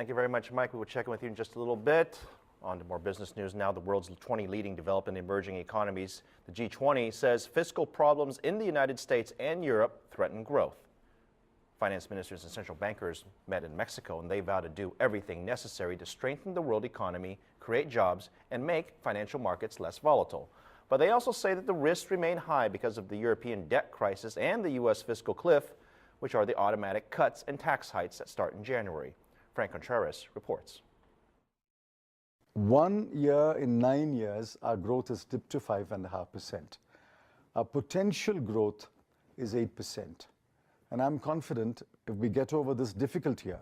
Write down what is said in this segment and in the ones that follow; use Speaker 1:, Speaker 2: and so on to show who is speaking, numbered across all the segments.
Speaker 1: Thank you very much, Mike. We will check in with you in just a little bit. On to more business news now. The world's 20 leading developed and emerging economies, the G20, says fiscal problems in the United States and Europe threaten growth. Finance ministers and central bankers met in Mexico, and they vow to do everything necessary to strengthen the world economy, create jobs, and make financial markets less volatile. But they also say that the risks remain high because of the European debt crisis and the U.S. fiscal cliff, which are the automatic cuts and tax hikes that start in January. Franc Contreras reports.
Speaker 2: 1 year in 9 years, our growth has dipped to 5.5%. Our potential growth is 8%. And I'm confident if we get over this difficult year,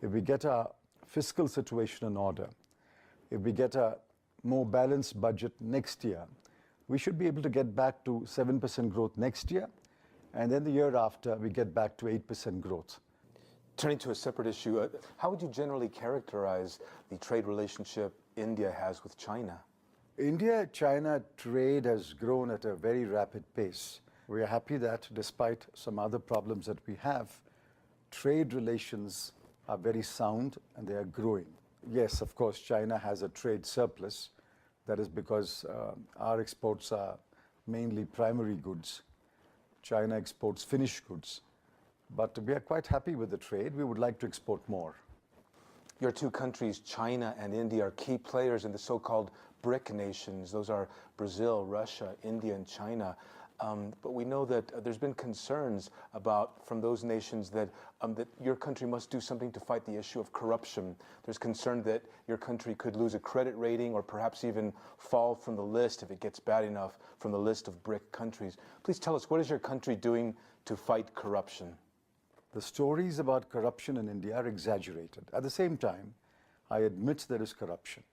Speaker 2: if we get our fiscal situation in order, if we get a more balanced budget next year, we should be able to get back to 7% growth next year. And then the year after, we get back to 8% growth.
Speaker 3: Turning to a separate issue, how would you generally characterize the trade relationship India has with China?
Speaker 2: India-China trade has grown at a very rapid pace. We are happy that despite some other problems that we have, trade relations are very sound and they are growing. Yes, of course, China has a trade surplus. That is because our exports are mainly primary goods. China exports finished goods. But we are quite happy with the trade. We would like to export more.
Speaker 3: Your two countries, China and India, are key players in the so-called BRIC nations. Those are Brazil, Russia, India, and China. But we know that there's been concerns from those nations that your country must do something to fight the issue of corruption. There's concern that your country could lose a credit rating or perhaps even fall from the list if it gets bad enough from the list of BRIC countries. Please tell us, what is your country doing to fight corruption?
Speaker 2: The stories about corruption in India are exaggerated. At the same time, I admit there is corruption.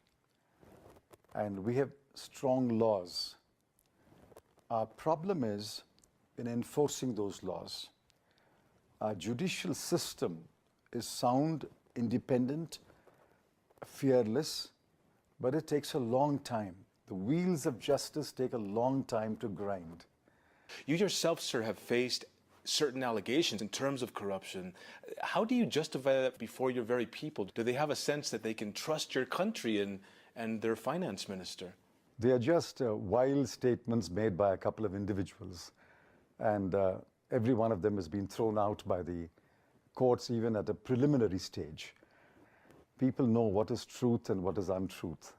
Speaker 2: And we have strong laws. Our problem is in enforcing those laws. Our judicial system is sound, independent, fearless, but it takes a long time. The wheels of justice take a long time to grind.
Speaker 3: You yourself, sir, have faced certain allegations in terms of corruption. How do you justify that before your very people? Do they have a sense that they can trust your country and their finance minister?
Speaker 2: They are just wild statements made by a couple of individuals. And every one of them has been thrown out by the courts, even at a preliminary stage. People know what is truth and what is untruth.